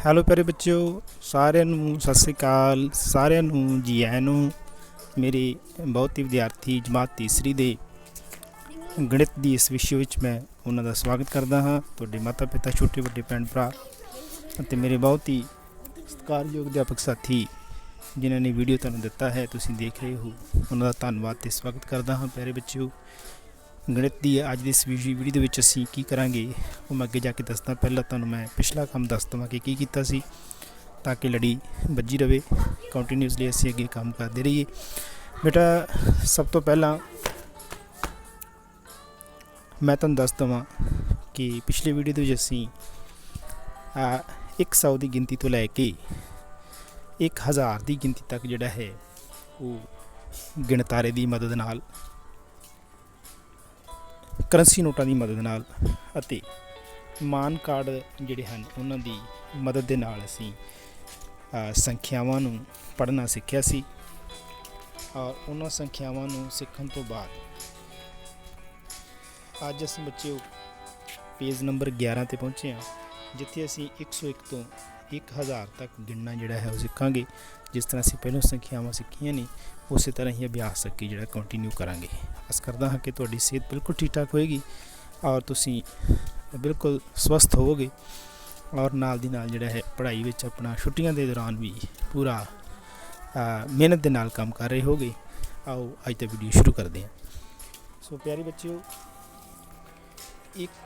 Hello ਪਿਆਰੇ ਬੱਚਿਓ, ਸਾਰਿਆਂ ਨੂੰ ਸਤਿ ਸ੍ਰੀ ਅਕਾਲ। ਸਾਰਿਆਂ ਨੂੰ ਜੀ ਆਇਆਂ ਨੂੰ। ਮੇਰੇ ਬਹੁਤ ਹੀ ਵਿਦਿਆਰਥੀ ਜਮਾਤ ਤੀਸਰੀ ਦੇ ਗਣਿਤ ਦੀ ਇਸ ਵਿਸ਼ੇ ਵਿੱਚ ਮੈਂ ਉਹਨਾਂ ਦਾ ਸਵਾਗਤ ਕਰਦਾ ਹਾਂ। ਤੁਹਾਡੇ ਮਾਤਾ ਪਿਤਾ, ਛੋਟੇ ਵੱਡੇ ਭੈਣ ਭਰਾ ਅਤੇ ਮੇਰੇ ਬਹੁਤ ਹੀ ਸਤਿਕਾਰਯੋਗ ਅਧਿਆਪਕ ਸਾਥੀ ਜਿਨ੍ਹਾਂ ਨੇ ਵੀਡੀਓ ਤੁਹਾਨੂੰ ਦਿੱਤਾ ਹੈ, ਤੁਸੀਂ ਦੇਖ ਰਹੇ ਹੋ, ਉਹਨਾਂ ਦਾ ਧੰਨਵਾਦ ਅਤੇ ਸਵਾਗਤ ਕਰਦਾ ਹਾਂ। ਪਿਆਰੇ ਬੱਚਿਓ, ਗਣਿਤ ਦੀ ਅੱਜ ਦੀ ਇਸ ਵੀਡੀਓ ਦੇ ਵਿੱਚ ਅਸੀਂ ਕੀ ਕਰਾਂਗੇ ਉਹ ਮੈਂ ਅੱਗੇ ਜਾ ਕੇ ਦੱਸਦਾ। ਪਹਿਲਾਂ ਤੁਹਾਨੂੰ ਮੈਂ ਪਿਛਲਾ ਕੰਮ ਦੱਸ ਦੇਵਾਂ ਕਿ ਕੀ ਕੀਤਾ ਸੀ, ਤਾਂ ਕਿ ਲੜੀ ਵੱਜੀ ਰਹੇ। ਕੰਟੀਨਿਊਸਲੀ ਅਸੀਂ ਅੱਗੇ ਕੰਮ ਕਰਦੇ ਰਹੀਏ। ਬੇਟਾ, ਸਭ ਤੋਂ ਪਹਿਲਾਂ ਮੈਂ ਤੁਹਾਨੂੰ ਦੱਸ ਦੇਵਾਂ ਕਿ ਪਿਛਲੀ ਵੀਡੀਓ ਦੇ ਵਿੱਚ ਅਸੀਂ 100 ਦੀ ਗਿਣਤੀ ਤੋਂ ਲੈ ਕੇ 1000 ਦੀ ਗਿਣਤੀ ਤੱਕ ਜਿਹੜਾ ਹੈ ਉਹ ਗਿਣਤਾਰੇ ਦੀ ਮਦਦ ਨਾਲ, ਕਰੰਸੀ ਨੋਟਾਂ ਦੀ ਮਦਦ ਨਾਲ ਅਤੇ ਮਾਨ ਕਾਰਡ ਜਿਹੜੇ ਹਨ ਉਹਨਾਂ ਦੀ ਮਦਦ ਦੇ ਨਾਲ ਅਸੀਂ ਸੰਖਿਆਵਾਂ ਨੂੰ ਪੜ੍ਹਨਾ ਸਿੱਖਿਆ ਸੀ। ਔਰ ਉਹਨਾਂ ਸੰਖਿਆਵਾਂ ਨੂੰ ਸਿੱਖਣ ਤੋਂ ਬਾਅਦ ਅੱਜ ਅਸੀਂ ਬੱਚਿਓ ਪੇਜ ਨੰਬਰ 11 ਤੇ ਪਹੁੰਚੇ ਹਾਂ, ਜਿੱਥੇ ਅਸੀਂ 101 ਤੋਂ 1000 ਤੱਕ ਗਿਣਨਾ ਜਿਹੜਾ ਹੈ ਉਹ ਸਿੱਖਾਂਗੇ। ਜਿਸ ਤਰ੍ਹਾਂ ਅਸੀਂ ਪਹਿਲਾਂ ਸੰਖਿਆਵਾਂ ਸਿੱਖੀਆਂ ਨੇ, ਉਸੇ ਤਰ੍ਹਾਂ ਹੀ ਅਭਿਆਸ ਅੱਗੇ ਜਿਹੜਾ ਕੰਟੀਨਿਊ ਕਰਾਂਗੇ। ਆਸ ਕਰਦਾ ਹਾਂ ਕਿ ਤੁਹਾਡੀ ਸਿਹਤ ਬਿਲਕੁਲ ਠੀਕ ਠਾਕ ਹੋਏਗੀ ਔਰ ਤੁਸੀਂ ਬਿਲਕੁਲ ਸਵਸਥ ਹੋਵੋਗੇ, ਔਰ ਨਾਲ ਦੀ ਨਾਲ ਜਿਹੜਾ ਹੈ ਪੜ੍ਹਾਈ ਵਿੱਚ ਆਪਣਾ ਛੁੱਟੀਆਂ ਦੇ ਦੌਰਾਨ ਵੀ ਪੂਰਾ ਮਿਹਨਤ ਦੇ ਨਾਲ ਕੰਮ ਕਰ ਰਹੇ ਹੋਗੇ। ਆਓ ਅੱਜ ਦਾ ਵੀਡੀਓ ਸ਼ੁਰੂ ਕਰਦੇ ਹਾਂ। ਸੋ ਪਿਆਰੇ ਬੱਚਿਓ,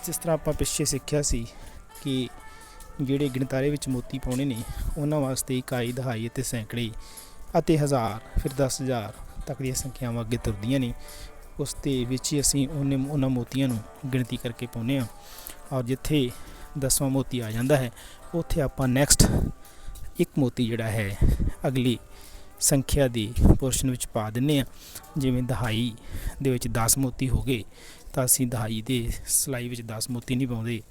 ਜਿਸ ਤਰ੍ਹਾਂ ਆਪਾਂ ਪਿੱਛੇ ਸਿੱਖਿਆ ਸੀ ਕਿ ਜਿਹੜੇ ਗਿਣਤਾਰੇ ਵਿੱਚ ਮੋਤੀ ਪਾਉਣੇ ਨੇ ਉਹਨਾਂ ਵਾਸਤੇ ਇਕਾਈ, ਦਹਾਈ ਅਤੇ ਸੈਂਕੜੇ ਅਤੇ 1000 ਫਿਰ 10000 ਤੱਕ ਦੀਆਂ ਸੰਖਿਆਵਾਂ ਅੱਗੇ ਤੁਰਦੀਆਂ ਨੇ। ਉਸ ਦੇ ਵਿੱਚ ਹੀ ਅਸੀਂ ਉਹਨਾਂ ਮੋਤੀਆਂ ਨੂੰ ਗਿਣਤੀ ਕਰਕੇ ਪਾਉਂਦੇ ਹਾਂ, ਔਰ ਜਿੱਥੇ 10ਵਾਂ ਮੋਤੀ ਆ ਜਾਂਦਾ ਹੈ ਉੱਥੇ ਆਪਾਂ ਨੈਕਸਟ ਇੱਕ ਮੋਤੀ ਜਿਹੜਾ ਹੈ ਅਗਲੀ ਸੰਖਿਆ ਦੀ ਪੋਰਸ਼ਨ ਵਿੱਚ ਪਾ ਦਿੰਦੇ ਹਾਂ। ਜਿਵੇਂ ਦਹਾਈ ਦੇ ਵਿੱਚ 10 ਮੋਤੀ ਹੋ ਗਏ ਤਾਂ ਅਸੀਂ ਦਹਾਈ ਦੇ ਸਿਲਾਈ ਵਿੱਚ 10 ਮੋਤੀ ਨਹੀਂ ਪਾਉਂਦੇ,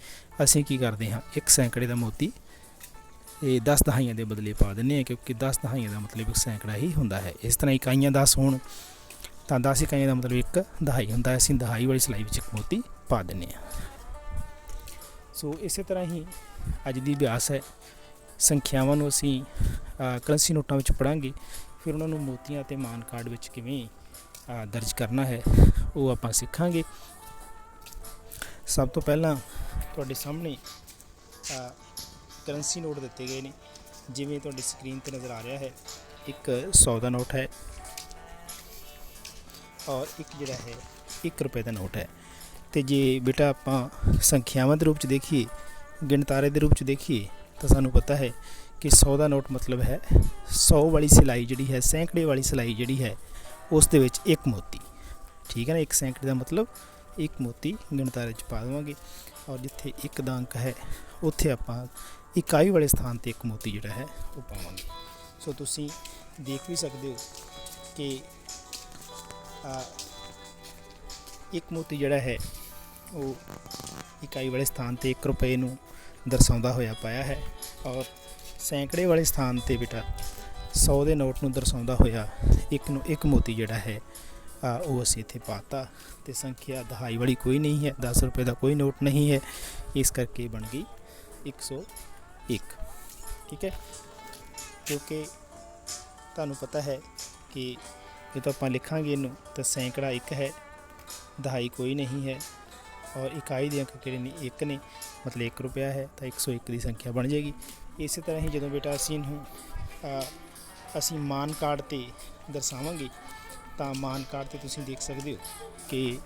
ਅਸੀਂ ਕੀ ਕਰਦੇ ਹਾਂ, ਇੱਕ ਸੈਂਕੜੇ ਦਾ ਮੋਤੀ ਇਹ 10 ਦਹਾਈਆਂ ਦੇ ਬਦਲੇ ਪਾ ਦਿੰਦੇ ਹਾਂ, ਕਿਉਂਕਿ 10 ਦਹਾਈਆਂ ਦਾ ਮਤਲਬ ਇੱਕ ਸੈਂਕੜਾ ਹੀ ਹੁੰਦਾ ਹੈ। ਇਸ ਤਰ੍ਹਾਂ ਇਕਾਈਆਂ 10 ਹੋਣ ਤਾਂ 10 ਇਕਾਈਆਂ ਦਾ ਮਤਲਬ ਇੱਕ ਦਹਾਈ ਹੁੰਦਾ ਹੈ। ਅਸੀਂ ਦਹਾਈ ਵਾਲੀ ਸਿਲਾਈ ਵਿੱਚ ਇੱਕ ਮੋਤੀ ਪਾ ਦਿੰਦੇ ਹਾਂ। ਸੋ ਇਸੇ ਤਰ੍ਹਾਂ ਹੀ ਅੱਜ ਦੀ ਅਭਿਆਸ ਹੈ। ਸੰਖਿਆਵਾਂ ਨੂੰ ਅਸੀਂ ਕਰੰਸੀ ਨੋਟਾਂ ਵਿੱਚ ਪੜ੍ਹਾਂਗੇ, ਫਿਰ ਉਹਨਾਂ ਨੂੰ ਮੋਤੀਆਂ ਅਤੇ ਮਾਨ ਕਾਰਡ ਵਿੱਚ ਕਿਵੇਂ ਦਰਜ ਕਰਨਾ ਹੈ ਉਹ ਆਪਾਂ ਸਿੱਖਾਂਗੇ। ਸਭ ਤੋਂ ਪਹਿਲਾਂ ਤੁਹਾਡੇ ਸਾਹਮਣੇ ਕਰੰਸੀ ਨੋਟ ਦਿੱਤੇ ਗਏ ਨੇ, ਜਿਵੇਂ ਤੁਹਾਡੀ ਸਕਰੀਨ 'ਤੇ ਨਜ਼ਰ ਆ ਰਿਹਾ ਹੈ। ਇੱਕ 100 ਦਾ ਨੋਟ ਹੈ ਔਰ ਇੱਕ ਜਿਹੜਾ ਹੈ 1 ਰੁਪਏ ਦਾ ਨੋਟ ਹੈ। ਅਤੇ ਜੇ ਬੇਟਾ ਆਪਾਂ ਸੰਖਿਆਵਾਂ ਦੇ ਰੂਪ 'ਚ ਦੇਖੀਏ, ਗਿਣਤਾਰੇ ਦੇ ਰੂਪ 'ਚ ਦੇਖੀਏ, ਤਾਂ ਸਾਨੂੰ ਪਤਾ ਹੈ ਕਿ 100 ਦਾ ਨੋਟ ਮਤਲਬ ਹੈ 100 ਵਾਲੀ ਸਿਲਾਈ ਜਿਹੜੀ ਹੈ, ਸੈਂਕੜੇ ਵਾਲੀ ਸਿਲਾਈ ਜਿਹੜੀ ਹੈ ਉਸ ਦੇ ਵਿੱਚ ਇੱਕ ਮੋਤੀ। ਠੀਕ ਹੈ ਨਾ, ਇੱਕ ਸੈਂਕੜੇ ਦਾ ਮਤਲਬ ਇੱਕ ਮੋਤੀ ਗਿਣਤਾਰੇ 'ਚ ਪਾ ਦੇਵਾਂਗੇ, ਔਰ ਜਿੱਥੇ ਇੱਕ ਦਾ ਅੰਕ ਹੈ ਉੱਥੇ ਆਪਾਂ ਇਕਾਈ ਵਾਲੇ ਸਥਾਨ 'ਤੇ ਇੱਕ ਮੋਤੀ ਜਿਹੜਾ ਹੈ ਉਹ ਪਾਵਾਂਗੇ। ਸੋ ਤੁਸੀਂ ਦੇਖ ਵੀ ਸਕਦੇ ਹੋ ਕਿ ਇੱਕ ਮੋਤੀ ਜਿਹੜਾ ਹੈ ਉਹ ਇਕਾਈ ਵਾਲੇ ਸਥਾਨ 'ਤੇ 1 ਰੁਪਏ ਨੂੰ ਦਰਸਾਉਂਦਾ ਹੋਇਆ ਪਾਇਆ ਹੈ, ਔਰ ਸੈਂਕੜੇ ਵਾਲੇ ਸਥਾਨ 'ਤੇ ਬੇਟਾ 100 ਦੇ ਨੋਟ ਨੂੰ ਦਰਸਾਉਂਦਾ ਹੋਇਆ ਇੱਕ ਮੋਤੀ ਜਿਹੜਾ ਹੈ ਉਹ ਅਸੀਂ ਇੱਥੇ ਪਾਤਾ। ਅਤੇ ਸੰਖਿਆ ਦਹਾਈ ਵਾਲੀ ਕੋਈ ਨਹੀਂ ਹੈ, 10 ਰੁਪਏ ਦਾ ਕੋਈ ਨੋਟ ਨਹੀਂ ਹੈ, ਇਸ ਕਰਕੇ ਬਣ ਗਈ 101। ਠੀਕ ਹੈ, ਕਿਉਂਕਿ ਤੁਹਾਨੂੰ ਪਤਾ ਹੈ ਕਿ ਜਦੋਂ ਆਪਾਂ ਲਿਖਾਂਗੇ ਇਹਨੂੰ ਤਾਂ ਸੈਂਕੜਾ 1 ਹੈ, ਦਹਾਈ ਕੋਈ ਨਹੀਂ ਹੈ, ਔਰ ਇਕਾਈ ਦੇ ਅੰਕ ਕਿਹੜੇ ਨੇ, 1 ਨੇ, ਮਤਲਬ 1 ਰੁਪਇਆ ਹੈ, ਤਾਂ 101 ਦੀ ਸੰਖਿਆ ਬਣ ਜਾਏਗੀ। ਇਸੇ ਤਰ੍ਹਾਂ ਹੀ ਜਦੋਂ ਬੇਟਾ ਅਸੀਂ ਇਹਨੂੰ ਅਸੀਂ ਮਾਨ ਕਾਰਡ 'ਤੇ ਦਰਸਾਵਾਂਗੇ ਤਾਂ ਮਾਨ ਕਾਰਡ 'ਤੇ ਤੁਸੀਂ ਦੇਖ ਸਕਦੇ ਹੋ ਕਿ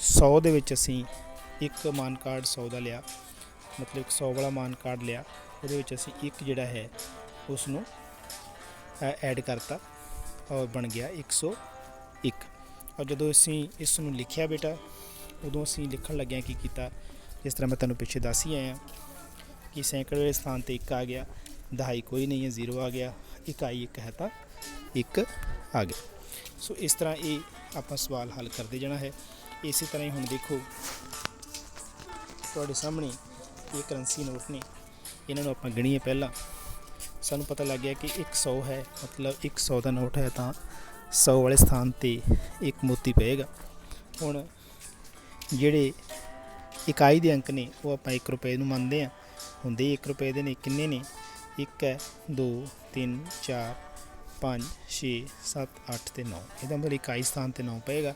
100 ਦੇ ਵਿੱਚ ਅਸੀਂ ਇੱਕ ਮਾਨ ਕਾਰਡ 100 ਦਾ ਲਿਆ, ਮਤਲਬ 100 ਵਾਲਾ ਮਾਨ ਕਾਰਡ ਲਿਆ, ਉਹਦੇ ਵਿੱਚ ਅਸੀਂ ਇੱਕ ਜਿਹੜਾ ਹੈ ਉਸ ਨੂੰ ਐਡ ਕਰਤਾ ਔਰ ਬਣ ਗਿਆ 101। ਔਰ ਜਦੋਂ ਅਸੀਂ ਇਸ ਨੂੰ ਲਿਖਿਆ ਬੇਟਾ, ਉਦੋਂ ਅਸੀਂ ਲਿਖਣ ਲੱਗਿਆਂ ਕੀ ਕੀਤਾ, ਜਿਸ ਤਰ੍ਹਾਂ ਮੈਂ ਤੁਹਾਨੂੰ ਪਿੱਛੇ ਦੱਸ ਹੀ ਆਇਆ ਕਿ ਸੈਂਕੜੇ ਵਾਲੇ ਸਥਾਨ 'ਤੇ 1 ਆ ਗਿਆ, ਦਹਾਈ ਕੋਈ ਨਹੀਂ ਹੈ 0 ਆ ਗਿਆ, ਇਕਾਈ 1 ਹੈ ਤਾਂ 1 ਆ ਗਿਆ। ਸੋ ਇਸ ਤਰ੍ਹਾਂ ਇਹ ਆਪਾਂ ਸਵਾਲ ਹੱਲ ਕਰਦੇ ਜਾਣਾ ਹੈ। ਇਸੇ ਤਰ੍ਹਾਂ ਹੀ ਹੁਣ ਦੇਖੋ ਤੁਹਾਡੇ ਸਾਹਮਣੇ ਇਹ ਕਰੰਸੀ ਨੋਟ ਨੇ, ਇਹਨਾਂ ਨੂੰ ਆਪਾਂ ਗਿਣੀਏ। ਪਹਿਲਾਂ ਸਾਨੂੰ ਪਤਾ ਲੱਗ ਗਿਆ ਕਿ 100 ਹੈ, ਮਤਲਬ 100 ਦਾ ਨੋਟ ਹੈ ਤਾਂ 100 ਵਾਲੇ ਸਥਾਨ 'ਤੇ ਇੱਕ ਮੋਤੀ ਪਏਗਾ। ਹੁਣ ਜਿਹੜੇ ਇਕਾਈ ਦੇ ਅੰਕ ਨੇ ਉਹ ਆਪਾਂ 1 ਰੁਪਏ ਨੂੰ ਮੰਨਦੇ ਹਾਂ, ਹੁੰਦੇ 1 ਰੁਪਏ ਦੇ ਨੇ। ਕਿੰਨੇ ਨੇ? 1 ਹੈ, 2 3 4 5 6 7 8 ਤੇ 9। ਇਹਦਾ ਮਤਲਬ ਇਕਾਈ ਸਥਾਨ ਤੇ 9 ਪਏਗਾ।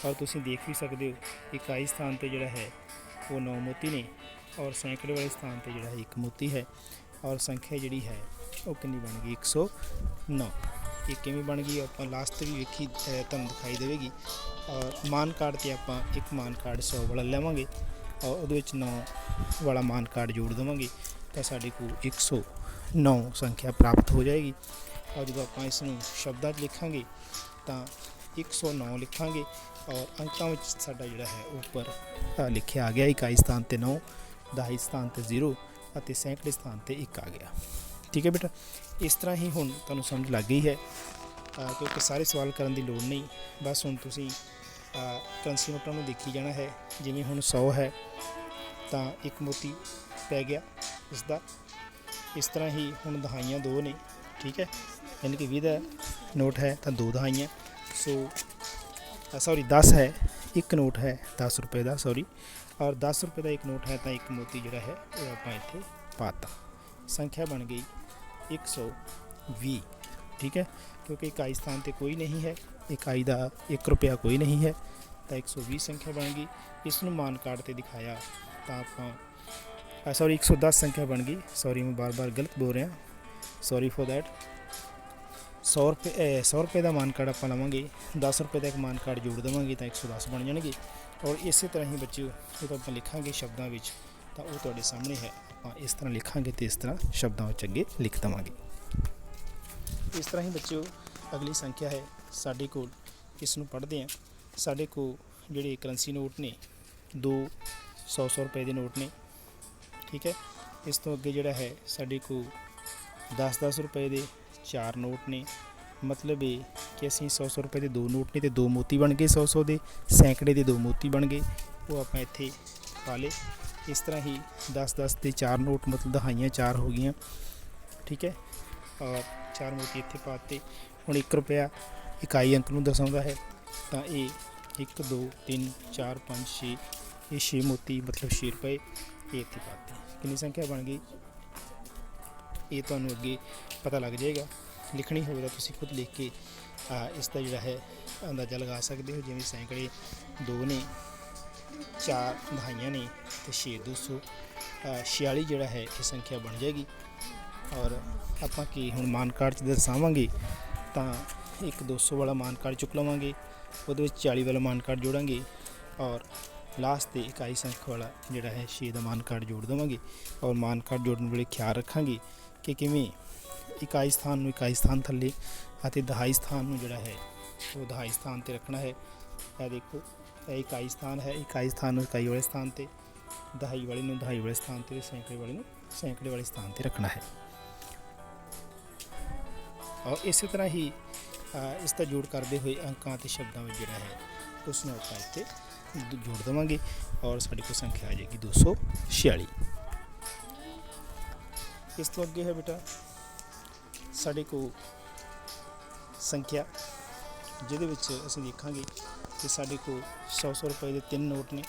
ਔਰ ਤੁਸੀਂ ਦੇਖ ਵੀ ਸਕਦੇ ਹੋ ਇਕਾਈ ਸਥਾਨ ਤੇ ਜਿਹੜਾ ਹੈ ਉਹ 9 ਮੋਤੀ ਨੇ, ਔਰ ਸੈਂਕੜੇ ਵਾਲੇ ਸਥਾਨ ਤੇ ਜਿਹੜਾ ਹੈ 1 ਮੋਤੀ ਹੈ। ਔਰ ਸੰਖਿਆ ਜਿਹੜੀ ਹੈ ਉਹ ਕਿੰਨੀ ਬਣ ਗਈ? 109। ਇਹ ਕਿਵੇਂ ਬਣ ਗਈ ਆਪਾਂ ਲਾਸਟ ਤੇ ਵੀ ਵੇਖੀ, ਤੁਹਾਨੂੰ ਦਿਖਾਈ ਦੇਵੇਗੀ। ਔਰ ਮਾਨ ਕਾਰਡ ਤੇ ਆਪਾਂ ਇੱਕ ਮਾਨ ਕਾਰਡ 100 ਵਾਲਾ ਲਵਾਂਗੇ ਔਰ ਉਹਦੇ ਵਿੱਚ 9 ਵਾਲਾ ਮਾਨ ਕਾਰਡ ਜੋੜ ਦੇਵਾਂਗੇ ਤਾਂ ਸਾਡੇ ਕੋਲ 109 ਸੰਖਿਆ ਪ੍ਰਾਪਤ ਹੋ ਜਾਏਗੀ। ਔਰ ਜਦੋਂ ਆਪਾਂ ਇਸ ਨੂੰ ਸ਼ਬਦਾਂ 'ਚ ਲਿਖਾਂਗੇ ਤਾਂ 109 ਲਿਖਾਂਗੇ ਔਰ ਅੰਕਾਂ ਵਿੱਚ ਸਾਡਾ ਜਿਹੜਾ ਹੈ ਉੱਪਰ ਲਿਖਿਆ ਆ ਗਿਆ ਇਕਾਈ ਸਥਾਨ ਤੇ 9, ਦਹਾਈ ਸਥਾਨ ਤੇ 0 ਅਤੇ ਸੈਂਕੜੇ ਸਥਾਨ ਤੇ 1 ਆ ਗਿਆ। ਠੀਕ ਹੈ ਬੇਟਾ, ਇਸ ਤਰ੍ਹਾਂ ਹੀ ਹੁਣ ਤੁਹਾਨੂੰ ਸਮਝ ਲੱਗ ਗਈ ਹੈ, ਕਿਉਂਕਿ ਸਾਰੇ ਸਵਾਲ ਕਰਨ ਦੀ ਲੋੜ ਨਹੀਂ। ਬਸ ਹੁਣ ਤੁਸੀਂ ਕਰੰਸੀ ਨੋਟਾਂ ਨੂੰ ਦੇਖੀ ਜਾਣਾ ਹੈ। ਜਿਵੇਂ ਹੁਣ 100 ਹੈ ਤਾਂ 1 ਮੋਤੀ ਪੈ ਗਿਆ ਇਸ ਦਾ। ਇਸ ਤਰ੍ਹਾਂ ਹੀ ਹੁਣ ਦਹਾਈਆਂ 2 ਨੇ। ਠੀਕ ਹੈ, ਯਾਨੀ ਕਿ 20 ਦਾ ਨੋਟ ਹੈ ਤਾਂ 2 ਦਹਾਈਆਂ। ਸੌਰੀ 10 ਹੈ, 1 ਨੋਟ ਹੈ 10 ਰੁਪਏ ਦਾ, ਸੌਰੀ, ਔਰ 10 ਰੁਪਏ ਦਾ 1 ਨੋਟ ਹੈ ਤਾਂ 1 ਮੋਤੀ ਜਿਹੜਾ ਹੈ ਉਹ ਆਪਾਂ ਇੱਥੇ ਪਾਤਾ। ਸੰਖਿਆ ਬਣ ਗਈ 120। ਠੀਕ ਹੈ, ਕਿਉਂਕਿ ਇਕਾਈ ਸਥਾਨ ਤੇ ਕੋਈ ਨਹੀਂ ਹੈ, ਇਕਾਈ ਦਾ 1 ਰੁਪਇਆ ਕੋਈ ਨਹੀਂ ਹੈ ਤਾਂ 120 ਸੰਖਿਆ ਬਣ ਗਈ। ਇਸ ਨੂੰ ਮਾਨ ਕਾਰਡ ਤੇ ਦਿਖਾਇਆ ਤਾਂ ਆਪਾਂ ਸੌਰੀ 110 ਸੰਖਿਆ ਬਣ ਗਈ। ਸੌਰੀ ਮੈਂ ਬਾਰ ਗਲਤ ਬੋਲ ਰਿਹਾ, ਸੌਰੀ ਫॉर दैट। 100 ਰੁਪਏ ਦਾ ਮਾਨ ਕਾਰਡ ਆਪਾਂ ਲਵਾਂਗੇ, 10 ਰੁਪਏ ਦਾ ਇੱਕ ਮਾਨ ਕਾਰਡ ਜੋੜ ਦੇਵਾਂਗੇ ਤਾਂ 110 ਬਣ ਜਾਣਗੇ। ਔਰ ਇਸੇ ਤਰ੍ਹਾਂ ਹੀ ਬੱਚਿਓ ਜਦੋਂ ਆਪਾਂ ਲਿਖਾਂਗੇ ਸ਼ਬਦਾਂ ਵਿੱਚ ਤਾਂ ਉਹ ਤੁਹਾਡੇ ਸਾਹਮਣੇ ਹੈ। ਆਪਾਂ ਇਸ ਤਰ੍ਹਾਂ ਲਿਖਾਂਗੇ ਤੇ ਇਸ ਤਰ੍ਹਾਂ ਸ਼ਬਦਾਂ ਵਿੱਚ ਅੱਗੇ ਲਿਖ ਦੇਵਾਂਗੇ। ਇਸ ਤਰ੍ਹਾਂ ਹੀ ਬੱਚਿਓ ਅਗਲੀ ਸੰਖਿਆ ਹੈ ਸਾਡੇ ਕੋਲ, ਇਸ ਨੂੰ ਪੜ੍ਹਦੇ ਹਾਂ। ਸਾਡੇ ਕੋਲ ਜਿਹੜੇ ਕਰੰਸੀ ਨੋਟ ਨੇ 2 100 ਰੁਪਏ ਦੇ ਨੋਟ ਨੇ। ਠੀਕ ਹੈ, ਇਸ ਤੋਂ ਅੱਗੇ ਜਿਹੜਾ ਹੈ ਸਾਡੇ ਕੋਲ 10 ਰੁਪਏ ਦੇ 4 ਨੋਟ ਨੇ। ਮਤਲਬ ਇਹ ਕਿ ਅਸੀਂ 100 ਰੁਪਏ ਦੇ 2 ਨੋਟ ਨੇ ਤੇ 2 ਮੋਤੀ ਬਣ ਗਏ। 100 ਦੇ ਸੈਂਕੜੇ ਦੇ 2 ਮੋਤੀ ਬਣ ਗਏ, ਉਹ ਆਪਾਂ ਇੱਥੇ ਪਾ ਲਏ। ਇਸ ਤਰ੍ਹਾਂ ਹੀ 10 ਦੇ 4 ਨੋਟ ਮਤਲਬ ਦਹਾਈਆਂ 4 ਹੋ ਗਈਆਂ। ਠੀਕ ਹੈ, ਔਰ 4 ਮੋਤੀ ਇੱਥੇ ਪਾਤੇ। ਹੁਣ 1 ਰੁਪਇਆ ਇਕਾਈ ਅੰਕ ਨੂੰ ਦਰਸਾਉਂਦਾ ਹੈ ਤਾਂ ਇਹ 1 2 3 4 5 6, ਇਹ 6 ਮੋਤੀ ਮਤਲਬ 6 ਰੁਪਏ ਇਹ ਇੱਥੇ ਪਾਤੇ। ਕਿੰਨੀ ਸੰਖਿਆ ਬਣ ਗਈ ਇਹ ਤੁਹਾਨੂੰ ਅੱਗੇ ਪਤਾ ਲੱਗ ਜਾਏਗਾ। ਲਿਖਣੀ ਹੋਵੇ ਤਾਂ ਤੁਸੀਂ ਖੁਦ ਲਿਖ ਕੇ ਇਸ ਦਾ ਜਿਹੜਾ ਹੈ ਅੰਦਾਜ਼ਾ ਲਗਾ ਸਕਦੇ ਹੋ। ਜਿਵੇਂ ਸੈਂਕੜੇ 2 ਨੇ, 4 ਦਹਾਈਆਂ ਨੇ ਤੇ 6 246 ਜਿਹੜਾ ਹੈ ਇਹ ਸੰਖਿਆ ਬਣ ਜਾਏਗੀ। ਔਰ ਆਪਾਂ ਕੀ ਹੁਣ ਮਾਨ ਕਾਰਡ 'ਚ ਦਰਸਾਵਾਂਗੇ ਤਾਂ ਇੱਕ 200 ਵਾਲਾ ਮਾਨ ਕਾਰਡ ਚੁੱਕ ਲਵਾਂਗੇ, ਉਹਦੇ ਵਿੱਚ 40 ਵਾਲਾ ਮਾਨ ਕਾਰਡ ਜੋੜਾਂਗੇ ਔਰ ਲਾਸਟ 'ਤੇ ਇਕਾਈ ਸੰਖ ਵਾਲਾ ਜਿਹੜਾ ਹੈ 6 ਦਾ ਮਾਨ ਕਾਰਡ ਜੋੜ ਦੇਵਾਂਗੇ। ਔਰ ਮਾਨ ਕਾਰਡ ਜੋੜਨ ਵੇਲੇ ਖਿਆਲ ਰੱਖਾਂਗੇ ਕਿ ਕਿਵੇਂ ਇਕਾਈ ਸਥਾਨ ਨੂੰ ਇਕਾਈ ਸਥਾਨ ਥੱਲੇ ਅਤੇ ਦਹਾਈ ਸਥਾਨ ਨੂੰ ਜਿਹੜਾ ਹੈ ਉਹ ਦਹਾਈ ਸਥਾਨ 'ਤੇ ਰੱਖਣਾ ਹੈ। ਇਹ ਦੇਖੋ, ਇਹ ਇਕਾਈ ਸਥਾਨ ਹੈ, ਇਕਾਈ ਸਥਾਨ ਨੂੰ ਇਕਾਈ ਵਾਲੇ ਸਥਾਨ 'ਤੇ, ਦਹਾਈ ਵਾਲੇ ਨੂੰ ਦਹਾਈ ਵਾਲੇ ਸਥਾਨ 'ਤੇ, ਸੈਂਕੜੇ ਵਾਲੇ ਨੂੰ ਸੈਂਕੜੇ ਵਾਲੇ ਸਥਾਨ 'ਤੇ ਰੱਖਣਾ ਹੈ। ਔਰ ਇਸੇ ਤਰ੍ਹਾਂ ਹੀ ਇਸ ਦਾ ਜੋੜ ਕਰਦੇ ਹੋਏ ਅੰਕਾਂ ਅਤੇ ਸ਼ਬਦਾਂ ਵਿੱਚ ਜਿਹੜਾ ਹੈ ਉਸ ਨੂੰ ਆਪਾਂ ਇੱਥੇ ਜੋੜ ਦੇਵਾਂਗੇ ਔਰ ਸਾਡੀ ਕੋਲ ਸੰਖਿਆ ਆ ਜਾਏਗੀ 246। ਇਸ ਤੋਂ ਅੱਗੇ ਹੈ ਬੇਟਾ ਸਾਡੇ ਕੋਲ ਸੰਖਿਆ ਜਿਹਦੇ ਵਿੱਚ ਅਸੀਂ ਦੇਖਾਂਗੇ ਕਿ ਸਾਡੇ ਕੋਲ 100 ਰੁਪਏ ਦੇ 3 ਨੋਟ ਨੇ,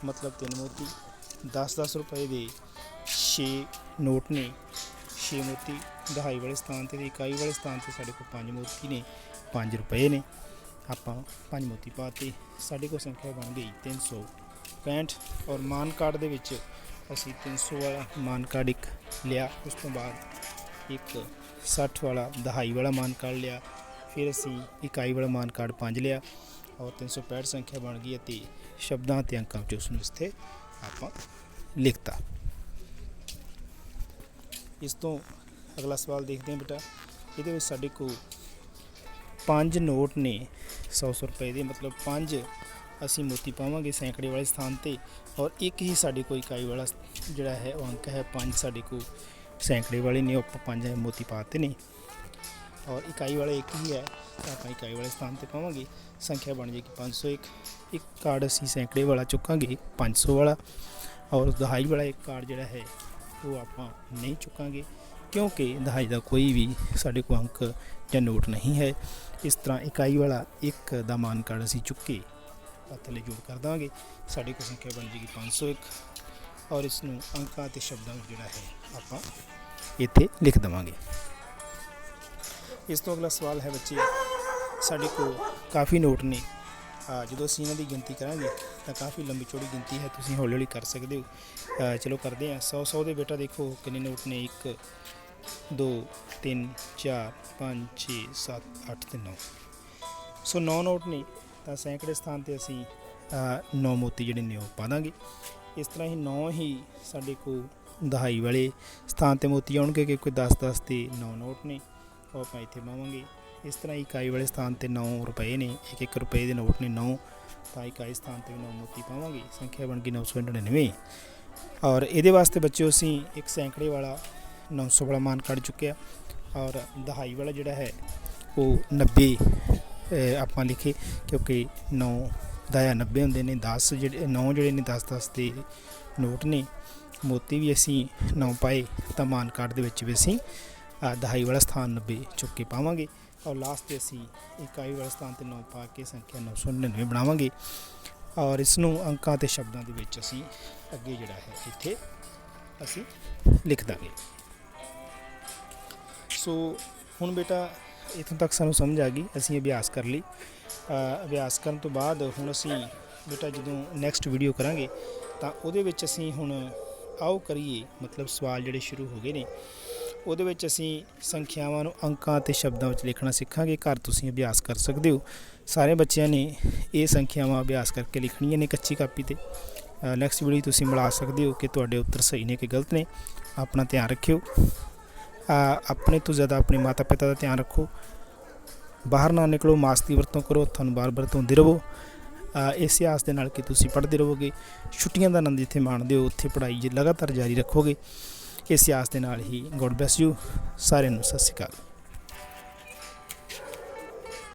ਮਤਲਬ 3 ਮੋਤੀ। 10 ਰੁਪਏ ਦੇ 6 ਨੋਟ ਨੇ, 6 ਮੋਤੀ। ਦਹਾਈ ਵਾਲੇ ਸਥਾਨ 'ਤੇ ਇਕਾਈ ਵਾਲੇ ਸਥਾਨ 'ਤੇ ਸਾਡੇ ਕੋਲ 5 ਮੋਤੀ ਨੇ, 5 ਰੁਪਏ ਨੇ। ਆਪਾਂ 5 ਮੋਤੀ ਪਾਤੇ, ਸਾਡੇ ਕੋਲ ਸੰਖਿਆ ਬਣ ਗਈ 365। ਔਰ ਮਾਨ ਕਾਰਡ ਦੇ ਵਿੱਚ ਅਸੀਂ 300 ਵਾਲਾ ਮਾਨ ਕਾਰਡ ਇੱਕ ਲਿਆ, ਉਸ ਤੋਂ ਬਾਅਦ ਇੱਕ 60 ਵਾਲਾ ਦਹਾਈ ਵਾਲਾ ਮਾਨ ਕਾਰਡ ਲਿਆ, ਫਿਰ ਅਸੀਂ ਇਕਾਈ ਵਾਲਾ ਮਾਨ ਕਾਰਡ 5 ਲਿਆ ਔਰ 365 ਸੰਖਿਆ ਬਣ ਗਈ ਅਤੇ ਸ਼ਬਦਾਂ ਅਤੇ ਅੰਕਾਂ ਵਿੱਚ ਉਸ ਨੂੰ ਇੱਥੇ ਆਪਾਂ ਲਿਖਤਾ। ਇਸ ਤੋਂ ਅਗਲਾ ਸਵਾਲ ਦੇਖਦੇ ਹਾਂ ਬੇਟਾ। ਇਹਦੇ ਵਿੱਚ ਸਾਡੇ ਕੋਲ 5 ਨੋਟ ਨੇ 100 ਰੁਪਏ ਦੇ, ਮਤਲਬ 5 ਅਸੀਂ ਮੋਤੀ ਪਾਵਾਂਗੇ ਸੈਂਕੜੇ ਵਾਲੇ ਸਥਾਨ 'ਤੇ ਔਰ ਇੱਕ ਹੀ ਸਾਡੇ ਕੋਲ ਇਕਾਈ ਵਾਲਾ ਜਿਹੜਾ ਹੈ ਉਹ ਅੰਕ ਹੈ 5 ਸਾਡੇ ਕੋਲ ਸੈਂਕੜੇ ਵਾਲੇ ਨੇ, ਆਪਾਂ 5 ਮੋਤੀ ਪਾਤੇ ਨੇ ਔਰ ਇਕਾਈ ਵਾਲਾ ਇੱਕ ਹੀ ਹੈ ਤਾਂ ਆਪਾਂ ਇਕਾਈ ਵਾਲੇ ਸਥਾਨ 'ਤੇ ਪਾਵਾਂਗੇ। ਸੰਖਿਆ ਬਣ ਜਾਏਗੀ 501। ਇੱਕ ਕਾਰਡ ਅਸੀਂ ਸੈਂਕੜੇ ਵਾਲਾ ਚੁੱਕਾਂਗੇ 500 ਵਾਲਾ ਔਰ ਦਹਾਈ ਵਾਲਾ ਇੱਕ ਕਾਰਡ ਜਿਹੜਾ ਹੈ ਉਹ ਆਪਾਂ ਨਹੀਂ ਚੁੱਕਾਂਗੇ ਕਿਉਂਕਿ ਦਹਾਈ ਦਾ ਕੋਈ ਵੀ ਸਾਡੇ ਕੋਲ ਅੰਕ ਜਾਂ ਨੋਟ ਨਹੀਂ ਹੈ। ਇਸ ਤਰ੍ਹਾਂ ਇਕਾਈ ਵਾਲਾ 1 ਦਾ ਮਾਨ ਕਾਰਡ ਅਸੀਂ ਚੁੱਕ ਕੇ ਥੱਲੇ ਜੋੜ ਕਰ ਦੇਵਾਂਗੇ, ਸਾਡੇ ਕੋਲ ਸੰਖਿਆ ਬਣ ਜਾਏਗੀ 501। ਔਰ ਇਸ ਨੂੰ ਅੰਕਾਂ ਅਤੇ ਸ਼ਬਦਾਂ ਵਿੱਚ ਜਿਹੜਾ ਹੈ ਆਪਾਂ ਇੱਥੇ ਲਿਖ ਦੇਵਾਂਗੇ। ਇਸ ਤੋਂ ਅਗਲਾ ਸਵਾਲ ਹੈ ਬੱਚੇ, ਸਾਡੇ ਕੋਲ ਕਾਫੀ ਨੋਟ ਨੇ। ਜਦੋਂ ਅਸੀਂ ਇਹਨਾਂ ਦੀ ਗਿਣਤੀ ਕਰਾਂਗੇ ਤਾਂ ਕਾਫੀ ਲੰਬੀ ਚੌੜੀ ਗਿਣਤੀ ਹੈ, ਤੁਸੀਂ ਹੌਲੀ ਹੌਲੀ ਕਰ ਸਕਦੇ ਹੋ। ਚਲੋ ਕਰਦੇ ਹਾਂ। 100 ਦੇ ਬੇਟਾ ਦੇਖੋ ਕਿੰਨੇ ਨੋਟ ਨੇ, 1 2 3 4 5 6 7 8 ਅਤੇ 9। ਸੋ 9 ਨੋਟ ਨੇ, ਤਾਂ ਸੈਂਕੜੇ ਸਥਾਨ 'ਤੇ ਅਸੀਂ 9 ਮੋਤੀ ਜਿਹੜੇ ਨੇ ਉਹ ਪਾ ਦਾਂਗੇ। ਇਸ ਤਰ੍ਹਾਂ ਹੀ 9 ਹੀ ਸਾਡੇ ਕੋਲ ਦਹਾਈ ਵਾਲੇ ਸਥਾਨ 'ਤੇ ਮੋਤੀ ਆਉਣਗੇ, ਕਿਉਂਕਿ 10-10 ਦੇ 9 ਨੋਟ ਨੇ, ਉਹ ਆਪਾਂ ਇੱਥੇ ਪਾਵਾਂਗੇ। ਇਸ ਤਰ੍ਹਾਂ ਇਕਾਈ ਵਾਲੇ ਸਥਾਨ 'ਤੇ 9 ਰੁਪਏ ਨੇ, 1-1 ਰੁਪਏ ਦੇ ਨੋਟ ਨੇ 9, ਤਾਂ ਇਕਾਈ ਸਥਾਨ 'ਤੇ ਵੀ 9 ਮੋਤੀ ਪਾਵਾਂਗੇ। ਸੰਖਿਆ ਬਣ ਗਈ 999। ਔਰ ਇਹਦੇ ਵਾਸਤੇ ਬੱਚਿਓ ਅਸੀਂ ਇੱਕ ਸੈਂਕੜੇ ਵਾਲਾ 900 ਵਾਲਾ ਮਾਨ ਕੱਢ ਚੁੱਕਿਆ, ਔਰ ਦਹਾਈ ਵਾਲਾ ਜਿਹੜਾ ਹੈ ਉਹ 90 ਆਪਾਂ ਲਿਖੇ, ਕਿਉਂਕਿ 9 ਦਾਇਆ 90 ਹੁੰਦੇ ਨੇ। 10 ਜਿਹੜੇ 9 ਜਿਹੜੇ ਨੇ 10-10 ਦੇ ਨੋਟ ਨੇ। ਮੋਤੀ ਵੀ ਅਸੀਂ 9 ਪਾਏ, ਤਾਂ ਮਾਨ ਕਾਰਡ ਦੇ ਵਿੱਚ ਵੀ ਅਸੀਂ ਦਹਾਈ ਵਾਲਾ ਸਥਾਨ 90 ਚੁੱਕ ਕੇ ਪਾਵਾਂਗੇ, ਔਰ ਲਾਸਟ 'ਤੇ ਅਸੀਂ ਇਕਾਈ ਵਾਲੇ ਸਥਾਨ 'ਤੇ 9 ਪਾ ਕੇ ਸੰਖਿਆ 999 ਬਣਾਵਾਂਗੇ। ਔਰ ਇਸ ਨੂੰ ਅੰਕਾਂ ਅਤੇ ਸ਼ਬਦਾਂ ਦੇ ਵਿੱਚ ਅਸੀਂ ਅੱਗੇ ਜਿਹੜਾ ਹੈ ਇੱਥੇ ਅਸੀਂ ਲਿਖ ਦਾਂਗੇ। ਸੋ ਹੁਣ ਬੇਟਾ ਇੱਥੋਂ ਤੱਕ ਸਾਨੂੰ ਸਮਝ ਆ ਗਈ, ਅਸੀਂ ਅਭਿਆਸ ਕਰ ਲਈ। ਅਭਿਆਸ ਕਰਨ ਤੋਂ ਬਾਅਦ ਹੁਣ ਅਸੀਂ ਬੇਟਾ ਜਦੋਂ ਨੈਕਸਟ ਵੀਡੀਓ ਕਰਾਂਗੇ ਤਾਂ ਉਹਦੇ ਵਿੱਚ ਅਸੀਂ ਹੁਣ ਆਓ ਕਰੀਏ, ਮਤਲਬ ਸਵਾਲ ਜਿਹੜੇ ਸ਼ੁਰੂ ਹੋ ਗਏ ਨੇ ਉਹਦੇ ਵਿੱਚ ਅਸੀਂ ਸੰਖਿਆਵਾਂ ਨੂੰ ਅੰਕਾਂ ਅਤੇ ਸ਼ਬਦਾਂ ਵਿੱਚ ਲਿਖਣਾ ਸਿੱਖਾਂਗੇ। ਘਰ ਤੁਸੀਂ ਅਭਿਆਸ ਕਰ ਸਕਦੇ ਹੋ। ਸਾਰੇ ਬੱਚਿਆਂ ਨੇ ਇਹ ਸੰਖਿਆਵਾਂ ਅਭਿਆਸ ਕਰਕੇ ਲਿਖਣੀਆਂ ਨੇ ਕੱਚੀ ਕਾਪੀ 'ਤੇ। ਨੈਕਸਟ ਵੀਡੀਓ ਤੁਸੀਂ ਮਿਲਾ ਸਕਦੇ ਹੋ ਕਿ ਤੁਹਾਡੇ ਉੱਤਰ ਸਹੀ ਨੇ ਕਿ ਗਲਤ ਨੇ। ਆਪਣਾ ਧਿਆਨ ਰੱਖਿਓ, ਆਪਣੇ ਤੋਂ ਜ਼ਿਆਦਾ ਆਪਣੇ ਮਾਤਾ ਪਿਤਾ ਦਾ ਧਿਆਨ ਰੱਖੋ। ਬਾਹਰ ਨਾ ਨਿਕਲੋ, ਮਾਸਕ ਦੀ ਵਰਤੋਂ ਕਰੋ, ਹੱਥਾਂ ਨੂੰ ਬਾਰ-ਬਾਰ ਧੋਂਦੇ ਰਹੋ। ਇਸ ਆਸ ਦੇ ਨਾਲ ਕਿ ਤੁਸੀਂ ਪੜ੍ਹਦੇ ਰਹੋਗੇ, ਛੁੱਟੀਆਂ ਦਾ ਆਨੰਦ ਜਿੱਥੇ ਮਾਣਦੇ ਹੋ ਉੱਥੇ ਪੜ੍ਹਾਈ ਲਗਾਤਾਰ ਜਾਰੀ ਰੱਖੋਗੇ। ਇਸ ਆਸ ਦੇ ਨਾਲ ਹੀ ਗੋਡ ਬਲੈਸ ਯੂ। ਸਾਰਿਆਂ ਨੂੰ ਸਤਿ ਸ਼੍ਰੀ ਅਕਾਲ।